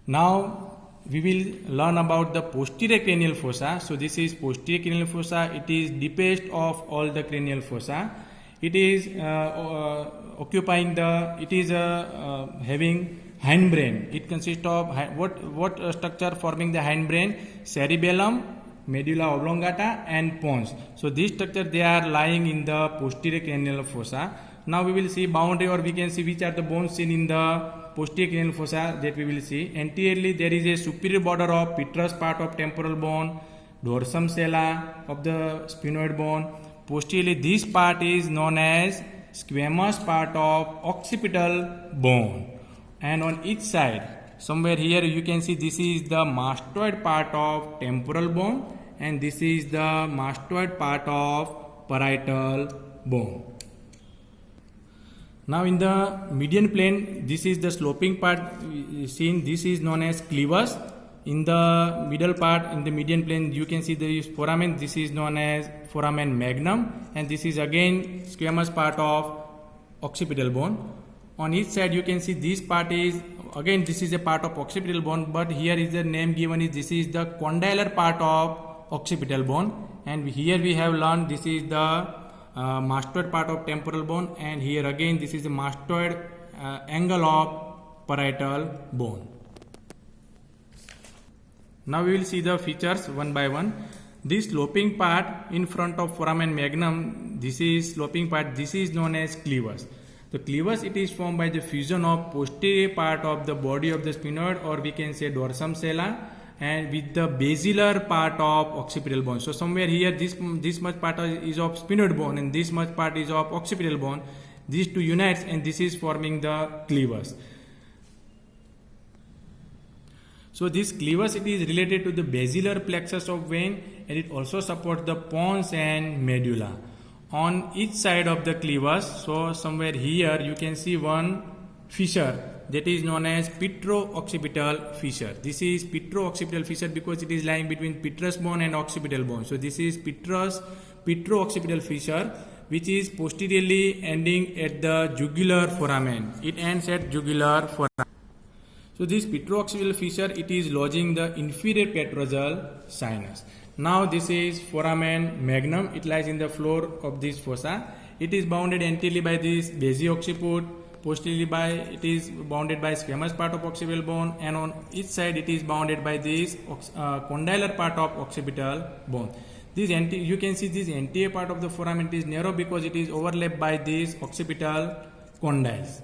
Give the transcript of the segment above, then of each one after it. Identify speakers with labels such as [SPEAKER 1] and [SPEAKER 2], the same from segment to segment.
[SPEAKER 1] Now we will learn about the posterior cranial fossa. So this is posterior cranial fossa. It is deepest of all the cranial fossa. It is occupying the. It is having hindbrain. It consists of what structure forming the hindbrain? Cerebellum, medulla oblongata, and pons. So these structure they are lying in the posterior cranial fossa. Now we will see boundary, or we can see which are the bones seen in the posterior cranial fossa that we will see. Anteriorly there is a superior border of petrous part of temporal bone, dorsum sella of the sphenoid bone. Posteriorly this part is known as squamous part of occipital bone. And on each side, somewhere here you can see this is the mastoid part of temporal bone, and this is the mastoid part of parietal bone. Now in the median plane, this is the sloping part seen. This is known as clevus. In the middle part, in the median plane, you can see there is foramen. This is known as foramen magnum, and this is again squamous part of occipital bone. On each side you can see this part is again this is a part of occipital bone, but here is the name given is this is the condylar part of occipital bone, and here we have learned this is the mastoid part of temporal bone, and here again this is the mastoid angle of parietal bone. Now we will see the features one by one. This sloping part in front of foramen magnum, this is sloping part, this is known as clevus. The clevus, it is formed by the fusion of posterior part of the body of the sphenoid, or we can say dorsum sella, and with the basilar part of occipital bone. So somewhere here this much part is of sphenoid bone and this much part is of occipital bone. These two unites and this is forming the clevus. So this clevus, it is related to the basilar plexus of vein, and it also supports the pons and medulla. On each side of the clevus, so somewhere here you can see one fissure that is known as petrooccipital fissure. This is petrooccipital fissure because it is lying between petrous bone and occipital bone. So this is petrooccipital fissure, which is posteriorly ending at the jugular foramen. It ends at jugular foramen. So this petrooccipital fissure, it is lodging the inferior petrosal sinus. Now this is foramen magnum. It lies in the floor of this fossa. It is bounded anteriorly by this basiocciput, posteriorly by it is bounded by squamous part of occipital bone, and on each side it is bounded by this condylar part of occipital bone. This you can see this anterior part of the foramen is narrow because it is overlapped by these occipital condyles.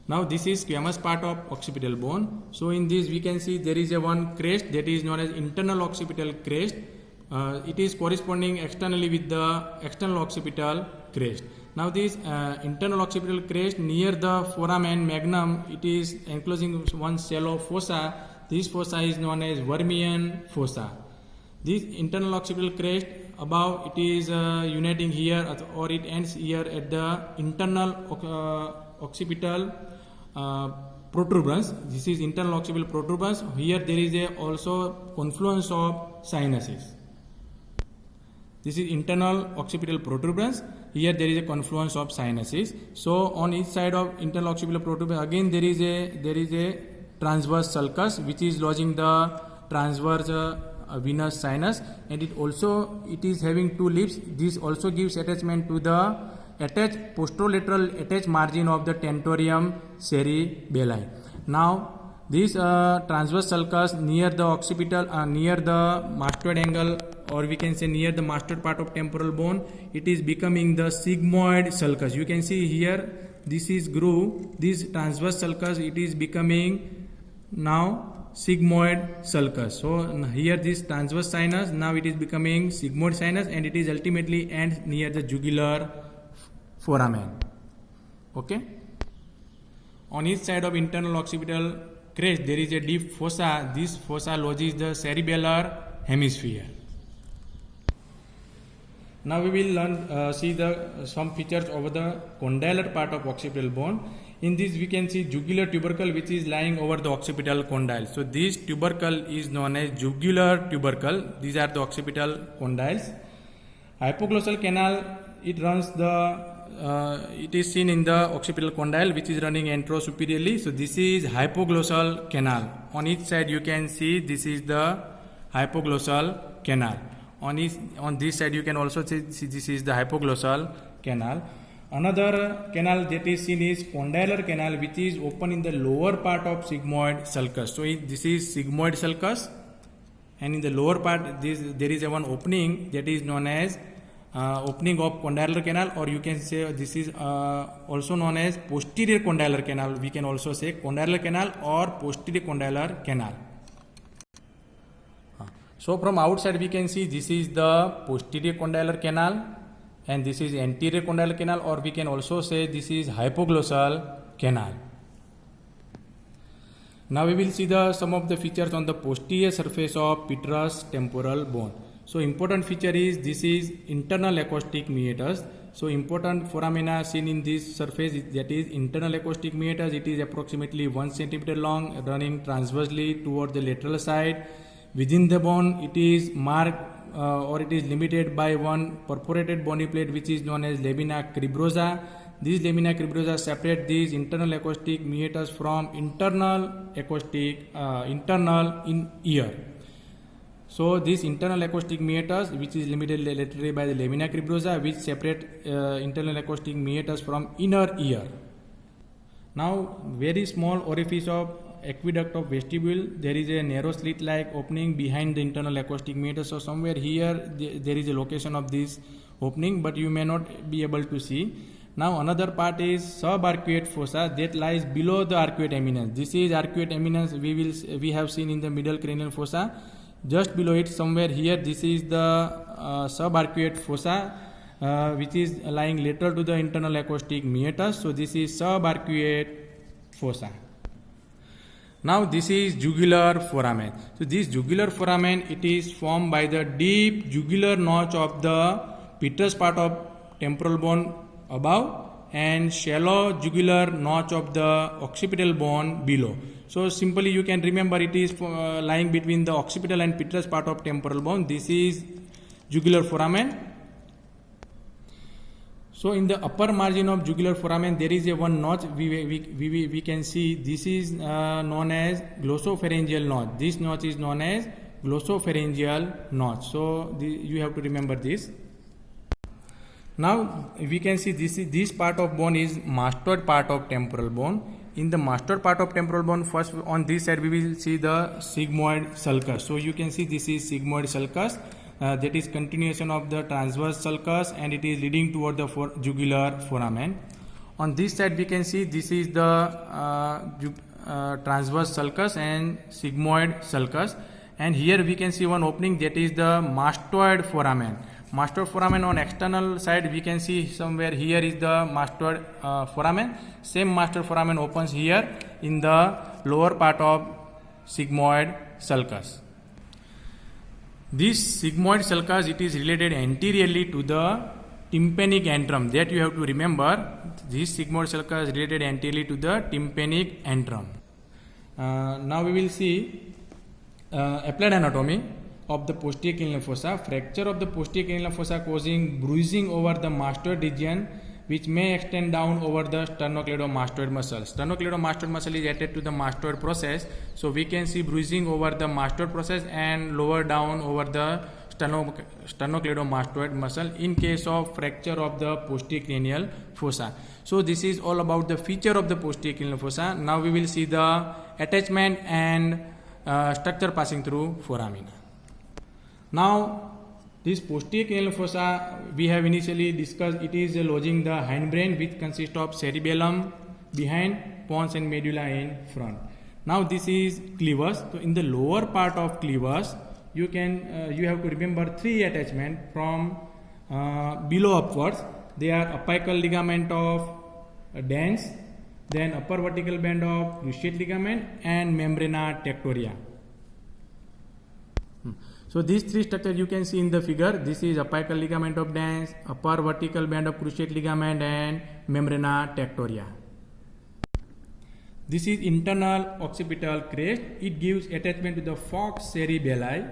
[SPEAKER 1] Now this is squamous part of occipital bone. So in this we can see there is a one crest that is known as internal occipital crest. It is corresponding externally with the external occipital crest. Now this internal occipital crest near the foramen magnum, it is enclosing one shallow fossa. This fossa is known as Vermian fossa. This internal occipital crest above, it is uniting here or it ends here at the internal occipital protuberance. This is internal occipital protuberance. Here there is a also confluence of sinuses. This is internal occipital protuberance. Here there is a confluence of sinuses. So on each side of internal occipital protuberance again there is a transverse sulcus which is lodging the transverse venous sinus, and it is having two lips. This also gives attachment to the posterolateral attached margin of the tentorium cerebelli. Now this transverse sulcus near the occipital, near the mastoid angle, or we can say near the mastoid part of temporal bone, it is becoming the sigmoid sulcus. You can see here this is groove. This transverse sulcus, it is becoming now sigmoid sulcus. So here this transverse sinus, now it is becoming sigmoid sinus, and it is ultimately ends near the jugular foramen. Okay. On each side of internal occipital crest there is a deep fossa. This fossa lodges the cerebellar hemisphere. Now we will see some features over the condylar part of occipital bone. In this we can see jugular tubercle which is lying over the occipital condyle. So this tubercle is known as jugular tubercle. These are the occipital condyles. Hypoglossal canal, it runs the it is seen in the occipital condyle which is running anterosuperiorly. So this is hypoglossal canal. On each side you can see this is the hypoglossal canal. On this side you can also see this is the hypoglossal canal. Another canal that is seen is condylar canal, which is open in the lower part of sigmoid sulcus. So this is sigmoid sulcus, and in the lower part there is a one opening that is known as opening of condylar canal, or you can say this is also known as posterior condylar canal. We can also say condylar canal or posterior condylar canal. So from outside we can see this is the posterior condylar canal, and this is anterior condylar canal, or we can also say this is hypoglossal canal. Now we will see some of the features on the posterior surface of petrous temporal bone. So important feature is this is internal acoustic meatus. So important foramina seen in this surface that is internal acoustic meatus. It is approximately 1 cm long, running transversely toward the lateral side. Within the bone it is marked or it is limited by one perforated bony plate which is known as lamina cribrosa. This lamina cribrosa separate these internal acoustic meatus from internal acoustic internal in ear. So this internal acoustic meatus which is limited laterally by the lamina cribrosa, which separate internal acoustic meatus from inner ear. Now very small orifice of aqueduct of vestibule, there is a narrow slit like opening behind the internal acoustic meatus. So somewhere here there is a location of this opening, but you may not be able to see. Now another part is subarcuate fossa that lies below the arcuate eminence. This is arcuate eminence we have seen in the middle cranial fossa. Just below it somewhere here this is the subarcuate fossa which is lying lateral to the internal acoustic meatus. So this is subarcuate fossa. Now this is jugular foramen. So this jugular foramen, it is formed by the deep jugular notch of the petrous part of temporal bone above and shallow jugular notch of the occipital bone below. So simply you can remember it is lying between the occipital and petrous part of temporal bone. This is jugular foramen. So in the upper margin of jugular foramen there is a one notch we can see. This is known as glossopharyngeal notch. This notch is known as glossopharyngeal notch. So you have to remember this. Now we can see this part of bone is mastoid part of temporal bone. In the mastoid part of temporal bone, first on this side we will see the sigmoid sulcus. So you can see this is sigmoid sulcus. That is continuation of the transverse sulcus, and it is leading toward the jugular foramen. On this side we can see this is the transverse sulcus and sigmoid sulcus, and here we can see one opening that is the mastoid foramen. Mastoid foramen on external side we can see somewhere here is the mastoid foramen. Same mastoid foramen opens here in the lower part of sigmoid sulcus. This sigmoid sulcus, it is related anteriorly to the tympanic antrum. That you have to remember. This sigmoid sulcus is related anteriorly to the tympanic antrum. Now we will see applied anatomy of the posterior cranial fossa. Fracture of the posterior cranial fossa causing bruising over the mastoid region, which may extend down over the sternocleidomastoid muscle. Sternocleidomastoid muscle is attached to the mastoid process, so we can see bruising over the mastoid process and lower down over the sternocleidomastoid muscle in case of fracture of the posterior cranial fossa. So this is all about the feature of the posterior cranial fossa. Now we will see the attachment and structure passing through foramina. Now this posterior cranial fossa we have initially discussed, it is lodging the hindbrain, which consists of cerebellum behind, pons and medulla in front. Now this is clevus. So in the lower part of clevus you have to remember three attachment from below upwards. They are apical ligament of Dens, then upper vertical band of cruciate ligament, and membrana tectoria. So these three structures you can see in the figure. This is apical ligament of Dens, upper vertical band of cruciate ligament, and membrana tectoria. This is internal occipital crest. It gives attachment to the falx cerebelli.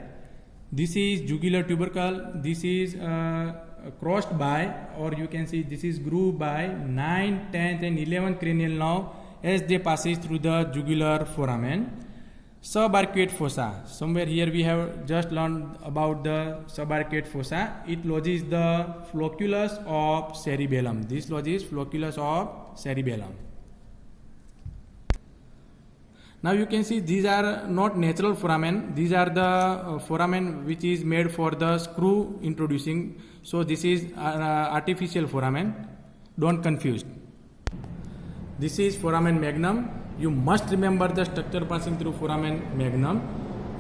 [SPEAKER 1] This is jugular tubercle. This is crossed by, or you can see this is grooved by 9, 10th and 11th cranial nerve as they passes through the jugular foramen. Subarcuate fossa. Somewhere here we have just learned about the subarcuate fossa. It lodges the flocculus of cerebellum. This lodges flocculus of cerebellum. Now you can see these are not natural foramen. These are the foramen which is made for the screw introducing. So this is artificial foramen. Don't confuse. This is foramen magnum. You must remember the structure passing through foramen magnum.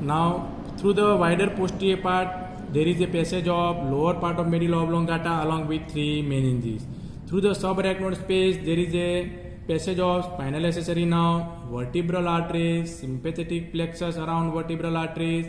[SPEAKER 1] Now through the wider posterior part there is a passage of lower part of medulla oblongata along with 3 meninges. Through the subarachnoid space there is a passage of spinal accessory nerve, vertebral arteries, sympathetic plexus around vertebral arteries,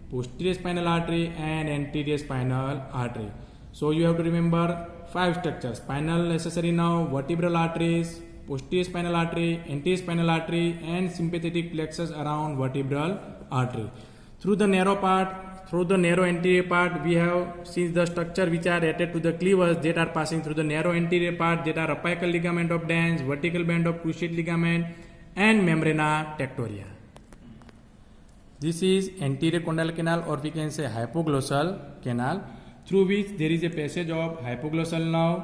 [SPEAKER 1] posterior spinal artery and anterior spinal artery. So you have to remember 5 structures: spinal accessory nerve, vertebral arteries, posterior spinal artery, anterior spinal artery and sympathetic plexus around vertebral artery. Through the narrow anterior part we have seen the structure which are attached to the cleavers that are passing through the narrow anterior part, that are apical ligament of Dance, vertical band of cruciate ligament and membrana tectoria. This is anterior condyle canal, or we can say hypoglossal canal, through which there is a passage of hypoglossal nerve,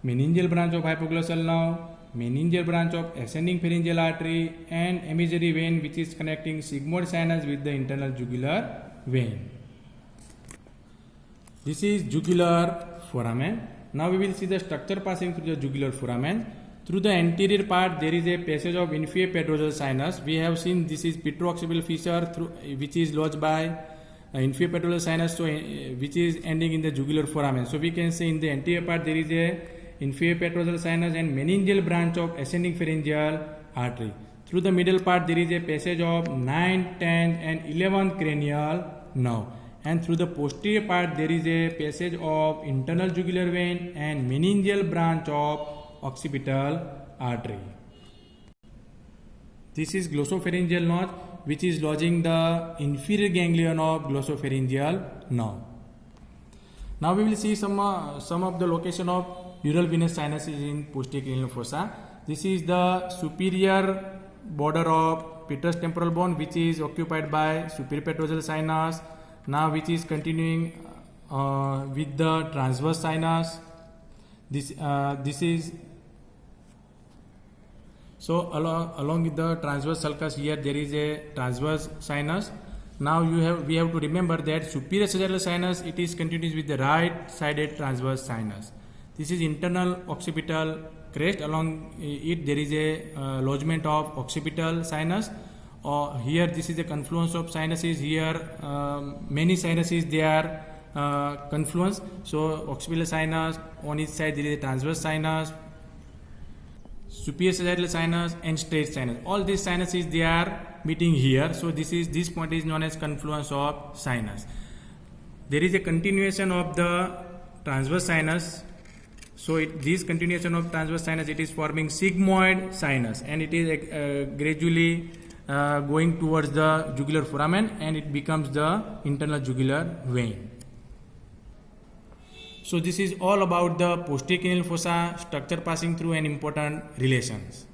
[SPEAKER 1] meningeal branch of hypoglossal nerve, meningeal branch of ascending pharyngeal artery and emissary vein which is connecting sigmoid sinus with the internal jugular vein. This is jugular foramen. Now we will see the structure passing through the jugular foramen. Through the anterior part there is a passage of inferior petrosal sinus. We have seen this is petrooccipital fissure which is lodged by inferior petrosal sinus, so which is ending in the jugular foramen. So we can say in the anterior part there is a inferior petrosal sinus and meningeal branch of ascending pharyngeal artery. Through the middle part there is a passage of 9th, 10th and 11th cranial nerve. And through the posterior part there is a passage of internal jugular vein and meningeal branch of occipital artery. This is glossopharyngeal nerve which is lodging the inferior ganglion of glossopharyngeal nerve. Now we will see some of the location of dural venous sinuses in posterior cranial fossa. This is the superior border of petrous temporal bone which is occupied by superior petrosal sinus, now which is continuing with the transverse sinus. This is so along with the transverse sulcus here there is a transverse sinus. Now we have to remember that superior sagittal sinus, it is continuous with the right sided transverse sinus. This is internal occipital crest. Along it there is a lodgement of occipital sinus. Here this is the confluence of sinuses. Here many sinuses they are confluence. So occipital sinus, on each side there is a transverse sinus, superior sagittal sinus and straight sinus. All these sinuses they are meeting here. So this point is known as confluence of sinus. There is a continuation of the transverse sinus. So this continuation of transverse sinus, it is forming sigmoid sinus and it is gradually going towards the jugular foramen and it becomes the internal jugular vein. So this is all about the posterior cranial fossa, structure passing through and important relations.